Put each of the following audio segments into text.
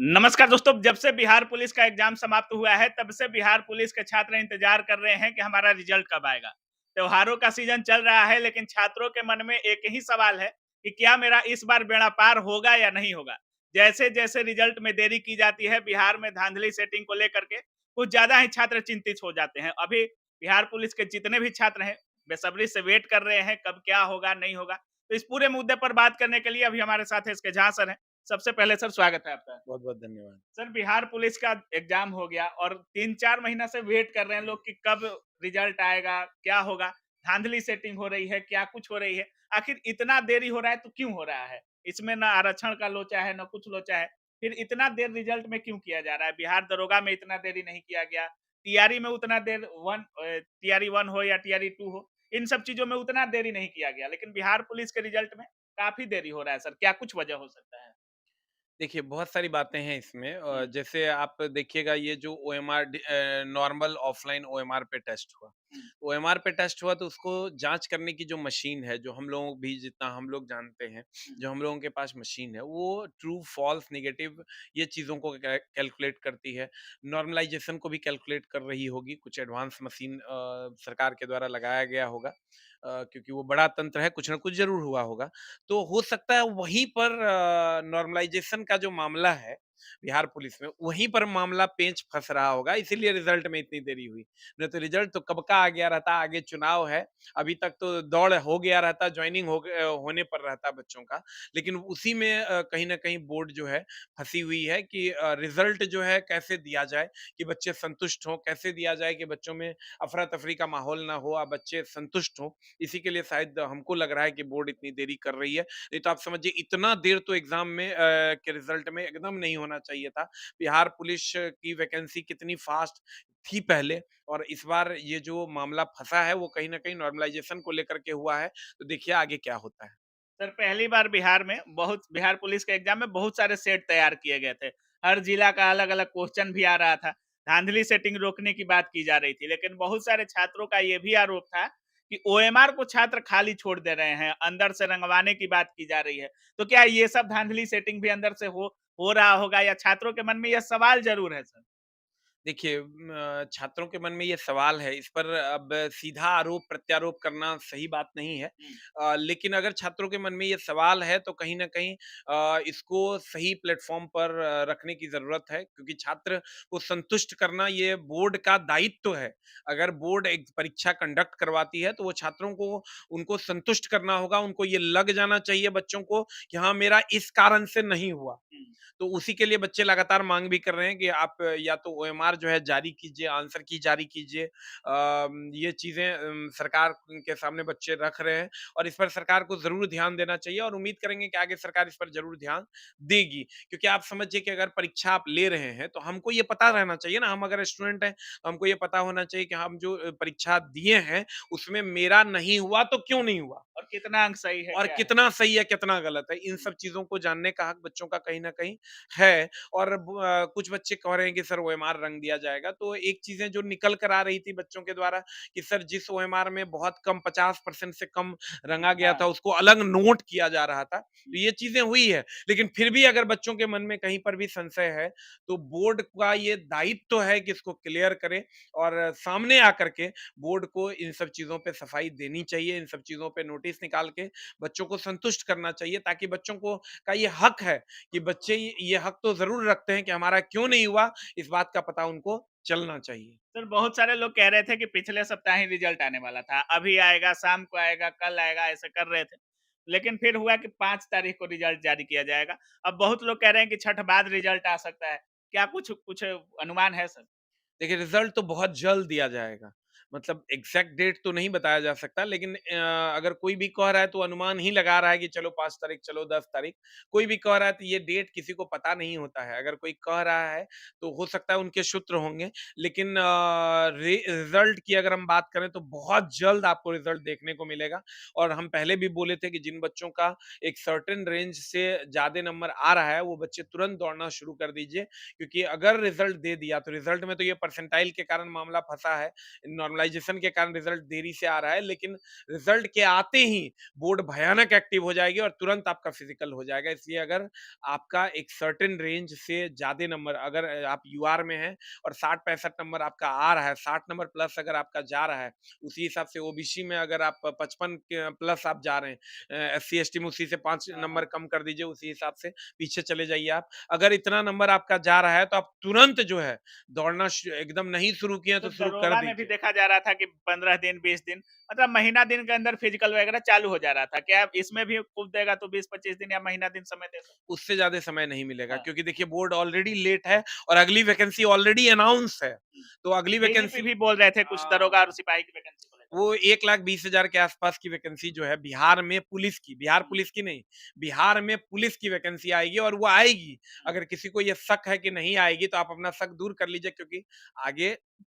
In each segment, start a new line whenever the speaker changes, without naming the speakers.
नमस्कार दोस्तों, जब से बिहार पुलिस का एग्जाम समाप्त हुआ है, तब से बिहार पुलिस के छात्र इंतजार कर रहे हैं कि हमारा रिजल्ट कब आएगा। त्योहारों का सीजन चल रहा है, लेकिन छात्रों के मन में एक ही सवाल है कि क्या मेरा इस बार बेड़ा पार होगा या नहीं होगा। जैसे-जैसे रिजल्ट में देरी की जाती है, बिहार में धांधली सेटिंग को लेकर के कुछ ज्यादा ही छात्र चिंतित हो जाते हैं। अभी बिहार पुलिस के जितने भी छात्र हैं, बेसब्री से वेट कर रहे हैं कब क्या होगा, नहीं होगा। तो इस पूरे मुद्दे पर बात करने के लिए अभी हमारे साथ इसके झा सर हैं। सबसे पहले सर, स्वागत है आपका।
बहुत-बहुत धन्यवाद।
सर, बिहार पुलिस का एग्जाम हो गया और 3-4 महीना से वेट कर रहे हैं लोग कि कब रिजल्ट आएगा, क्या होगा? धांधली सेटिंग हो रही है, क्या कुछ हो रही है? आखिर इतना देरी हो रहा है तो क्यों हो रहा है? इसमें ना आरक्षण का लोचा है, ना कुछ लोचा है। फिर इतना देर रिजल्ट में क्यों किया जा रहा है? बिहार दरोगा में इतना देरी नहीं किया गया, टीआरई में उतना देर टीआरई 1 हो या टीआरई 2 हो, इन सब चीज़ों में उतना देरी नहीं किया गया। लेकिन बिहार पुलिस के रिजल्ट में काफ़ी देरी हो रहा है सर, क्या कुछ वजह हो सकता है?
देखिए, बहुत सारी बातें हैं इसमें
हुँ,
जैसे आप देखिएगा ये जो ओएमआर नॉर्मल ऑफलाइन ओएमआर पे टेस्ट हुआ।
हुँ,
ओएमआर पे टेस्ट हुआ तो उसको जाँच करने की जो मशीन है, जो हम लोग भी जितना हम लोग जानते हैं,
हुँ,
जो हम लोगों के पास मशीन है, वो ट्रू, फ़ॉल्स, नेगेटिव ये चीज़ों को कैलकुलेट करती है। नॉर्मलाइज़ेशन को भी कैलकुलेट कर रही होगी, कुछ एडवांस मशीन सरकार के द्वारा लगाया गया होगा क्योंकि वो बड़ा तंत्र है, कुछ ना कुछ ज़रूर हुआ होगा। तो हो सकता है वहीं पर नॉर्मलाइज़ेशन का जो मामला है, बिहार पुलिस में, वहीं पर मामला पेंच फँस रहा होगा, इसीलिए रिज़ल्ट में इतनी देरी हुई। नहीं तो रिज़ल्ट तो कब का आ गया रहता, आगे चुनाव है, अभी तक तो दौड़ हो गया रहता, जॉइनिंग होने पर रहता बच्चों का। लेकिन उसी में कहीं न कहीं बोर्ड जो है फँसी हुई है कि रिज़ल्ट जो है कैसे दिया जाए कि बच्चे संतुष्ट हों, कैसे दिया जाए कि बच्चों में अफ़रा-तफ़री का माहौल ना हो बच्चे संतुष्ट हों। इसी के लिए शायद हमको लग रहा है कि बोर्ड इतनी देरी कर रही है। नहीं तो आप समझिए इतना देर तो एग्ज़ाम में के रिज़ल्ट में एकदम नहीं होना चाहिए था। बिहार पुलिस की वैकेंसी कितनी फ़ास्ट थी पहले और इस बार ये जो मामला फँसा है वो कहीं न कहीं नॉर्मलाइज़ेशन को लेकर के हुआ है। तो देखिए आगे क्या होता है।
सर, पहली बार बिहार पुलिस के एग्जाम में बहुत सारे सेट तैयार किए गए थे। हर जिला का अलग-अलग क्वेश्चन भी आ रहा था। धांधली सेटिंग रोकने की बात की जा रही थी, लेकिन बहुत सारे छात्रों का ये भी आरोप था कि ओएमआर को छात्र खाली छोड़ दे रहे हैं, अंदर से रंगवाने की बात की जा रही है। तो क्या ये सब धांधली सेटिंग भी अंदर से हो रहा होगा, या छात्रों के मन में यह सवाल ज़रूर है सर?
देखिए छात्रों के मन में ये सवाल है, इस पर अब सीधा आरोप-प्रत्यारोप करना सही बात नहीं है।
हुँ,
लेकिन अगर छात्रों के मन में ये सवाल है तो कहीं न कहीं इसको सही प्लेटफ़ॉर्म पर रखने की ज़रूरत है क्योंकि छात्र को संतुष्ट करना ये बोर्ड का दायित्व है। अगर बोर्ड एक परीक्षा कंडक्ट करवाती है तो वो छात्रों को उनको संतुष्ट करना होगा, उनको ये लग जाना चाहिए बच्चों को कि हाँ, मेरा इस कारण से नहीं हुआ।
हुँ,
तो उसी के लिए बच्चे लगातार माँग भी कर रहे हैं कि आप या तो ओएमआर जो है जारी कीजिए, आंसर की जारी कीजिए। ये चीज़ें सरकार के सामने बच्चे रख रहे हैं और इस पर सरकार को ज़रूर ध्यान देना चाहिए और उम्मीद करेंगे कि आगे सरकार इस पर ज़रूर ध्यान देगी। क्योंकि आप समझिए कि अगर परीक्षा आप ले रहे हैं, तो हमको ये पता रहना चाहिए ना, हम अगर स्टूडेंट हैं, तो हमको ये पता होना चाहिए कि हम जो परीक्षा दिए हैं, उसमें मेरा नहीं हुआ तो क्यों नहीं हुआ?
और कितना अंक सही है,
और
क्या है?
कितना सही है, कितना गलत है, इन
हुँ,
सब चीज़ों को जानने का हक बच्चों का कहीं न कहीं है और कुछ बच्चे कह रहे हैं कि सर ओएमआर रंग दिया जाएगा, तो एक चीज़ें जो निकल कर आ रही थी बच्चों के द्वारा कि सर जिस ओएमआर में बहुत कम 50% से कम रंगा गया
हाँ,
था, उसको अलग नोट किया जा रहा था।
हुँ,
तो ये चीज़ें हुई है, लेकिन फिर भी अगर बच्चों के मन में कहीं पर भी संशय है, तो बोर्ड का ये दायित्व है कि इसको क्लियर करे और सामने आकर के बोर्ड को इन सब चीज़ों पे सफाई देनी चाहिए, इन सब चीज़ों पे नोटिस निकाल के बच्चों को संतुष्ट करना चाहिए ताकि बच्चों को का ये हक है कि बच्चे ये हक तो ज़रूर रखते हैं कि हमारा क्यों नहीं हुआ, इस बात का पता उनको चलना चाहिए।
सर, बहुत सारे लोग कह रहे थे कि पिछले सप्ताह ही रिजल्ट आने वाला था। अभी आएगा, शाम को आएगा, कल आएगा, ऐसे कर रहे थे। लेकिन फिर हुआ कि 5 तारीख को रिजल्ट जारी किया जाएगा। अब बहुत लोग कह रहे हैं कि छठ बाद रिजल्ट आ सकता है। क्या कुछ कुछ अनुमान है सर?
देखिए, रिज़ल्ट तो बहुत जल्द दिया जाएगा। मतलब एग्ज़ैक्ट डेट तो नहीं बताया जा सकता लेकिन अगर कोई भी कह रहा है तो अनुमान ही लगा रहा है कि चलो 5 तारीख, चलो 10 तारीख। कोई भी कह रहा है तो ये डेट किसी को पता नहीं होता है। अगर कोई कह रहा है तो हो सकता है उनके सूत्र होंगे लेकिन रिज़ल्ट की अगर हम बात करें तो बहुत जल्द आपको रिज़ल्ट देखने को मिलेगा और हम पहले भी बोले थे कि जिन बच्चों का एक सर्टेन रेंज से ज़्यादा नंबर आ रहा है, वो बच्चे तुरंत दौड़ना शुरू कर दीजिए क्योंकि अगर रिजल्ट दे दिया तो रिजल्ट में तो ये परसेंटाइल के कारण मामला फंसा है नॉर्मलाइजेशन के कारण रिजल्ट देरी से आ रहा है, लेकिन रिजल्ट के आते ही बोर्ड भयानक एक्टिव हो जाएगी और तुरंत आपका फिजिकल हो जाएगा। इसलिए अगर आपका एक सर्टेन रेंज से ज्यादा नंबर, अगर आप यूआर में हैं और 60-65 नंबर आपका आ रहा है, 60 नंबर प्लस अगर आपका जा रहा है, उसी हिसाब से ओबीसी में अगर आप 55 प्लस आप जा रहे हैं, एससी एसटी में उसी से 5
हाँ,
नंबर
हाँ।
कम कर दीजिए, उसी हिसाब से पीछे चले जाइए आप। अगर इतना नंबर आपका जा रहा है तो आप तुरंत जो है दौड़ना एकदम नहीं शुरू किए
तो
तो शुरू कर
दरोगा में भी
दीजिए।
देखा जा रहा था कि 15 दिन, 20 दिन मतलब महीना दिन के अंदर फिजिकल वगैरह चालू हो जा रहा था। क्या इसमें भी कुछ देगा तो 20-25 दिन या महीना दिन समय दे सकता
उससे ज़्यादा समय नहीं मिलेगा,
है? हाँ।
क्योंकि देखिए बोर्ड ऑलरेडी लेट है और अगली वैकेंसी ऑलरेडी अनाउंस है। तो अगली
डीजीपी
वैकेंसी
भी बोल रहे थे कुछ दरोगा और सिपाही की वैकेंसी को लेकर।
वो 1,20,000 के आसपास की वैकेंसी जो है बिहार में पुलिस की, बिहार
हुँ,
पुलिस की नहीं, बिहार में पुलिस की वैकेंसी आएगी और वो आएगी।
हुँ।
अगर किसी को ये शक है कि नहीं आएगी तो आप अपना शक दूर कर लीजिए, क्योंकि आगे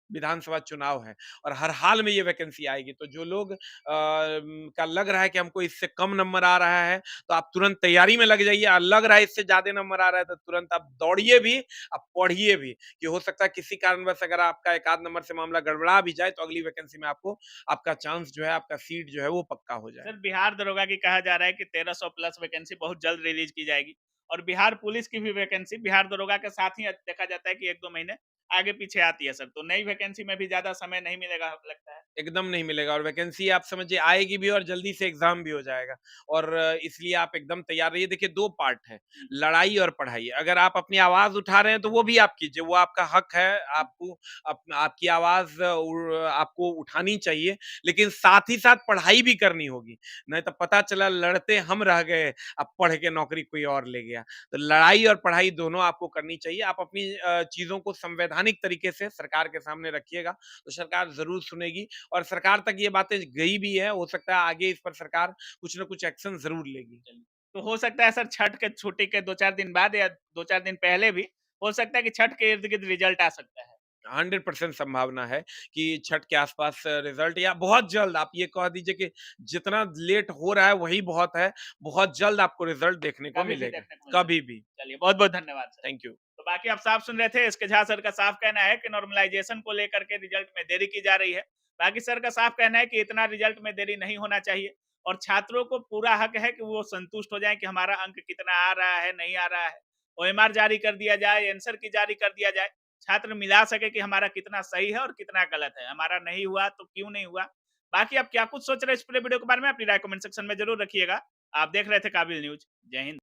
विधानसभा चुनाव है और हर हाल में ये वैकेंसी आएगी। तो जो लोग का लग रहा है कि हमको इससे कम नंबर आ रहा है, तो आप तुरंत तैयारी में लग जाइए। लग रहा है इससे ज़्यादा नंबर आ रहा है तो तुरंत आप दौड़िए भी, आप पढ़िए भी, कि हो सकता है किसी कारणवश अगर आपका एक आध नंबर से मामला गड़बड़ा भी जाए तो अगली वैकेंसी में आपको आपका चांस जो है, आपका सीट जो है वो पक्का हो जाए।
सर बिहार दरोगा की कहा जा रहा है कि 1300 प्लस वैकेंसी बहुत जल्द रिलीज की जाएगी और बिहार पुलिस की भी वैकेंसी बिहार दरोगा के साथ ही देखा जाता है कि 1-2 महीने आगे पीछे आती है सर। तो नई वैकेंसी में भी ज़्यादा समय नहीं मिलेगा लगता है।
एकदम नहीं मिलेगा और वैकेंसी आप समझिए आएगी भी और जल्दी से एग्जाम भी हो जाएगा। और इसलिए आप एकदम तैयार रहिए। देखिए 2 पार्ट है,
हुँ,
लड़ाई और पढ़ाई। अगर आप अपनी आवाज़ उठा रहे हैं तो वो भी आप कीजिए, वो आपका हक है,
हुँ।
आपको आपकी आवाज़ आपको उठानी चाहिए, लेकिन साथ ही साथ पढ़ाई भी करनी होगी। नहीं तो पता चला लड़ते हम रह गए, अब पढ़ के नौकरी कोई और ले गया। तो लड़ाई और पढ़ाई दोनों आपको करनी चाहिए। आप अपनी चीज़ों को संवैधानिक तरीके से सरकार के सामने रखिएगा, तो सरकार ज़रूर सुनेगी और सरकार तक ये बातें गई भी है। हो सकता है आगे इस पर सरकार कुछ न कुछ एक्शन ज़रूर लेगी।
तो हो सकता है सर छठ के छुट्टी के 2-4 दिन बाद या 2-4 दिन पहले भी हो सकता है कि छठ के इर्द-गिर्द रिजल्ट आ सकता है।
100% संभावना है कि छठ के आसपास रिजल्ट, या बहुत जल्द आप ये कह दीजिए कि जितना लेट हो रहा है वही बहुत है। बहुत जल्द आपको रिजल्ट देखने को
कभी भी
मिलेगा,
देखने को मिल
कभी
सकता
भी।
है। चलिए बहुत-बहुत धन्यवाद सर।
Thank you.
तो बाकी आप साफ सुन रहे थे, एसके झा सर का साफ कहना है कि नॉर्मलाइजेशन को लेकर के रिजल्ट में देरी की जा रही है। बाकी सर का साफ कहना है कि इतना रिजल्ट में देरी नहीं होना चाहिए और छात्रों को पूरा हक है कि वो संतुष्ट हो जाएँ कि हमारा अंक कितना आ रहा है, नहीं आ रहा है। ओएमआर जारी कर दिया जाए, आंसर की जारी कर दिया जाए, छात्र मिला सके कि हमारा कितना सही है और कितना गलत है। हमारा नहीं हुआ तो क्यों नहीं हुआ? बाकी आप क्या कुछ सोच रहे हैं इस पूरे वीडियो के बारे में? अपनी राय कमेंट सेक्शन में ज़रूर रखिएगा। आप देख रहे थे काबिल न्यूज़। जय हिंद।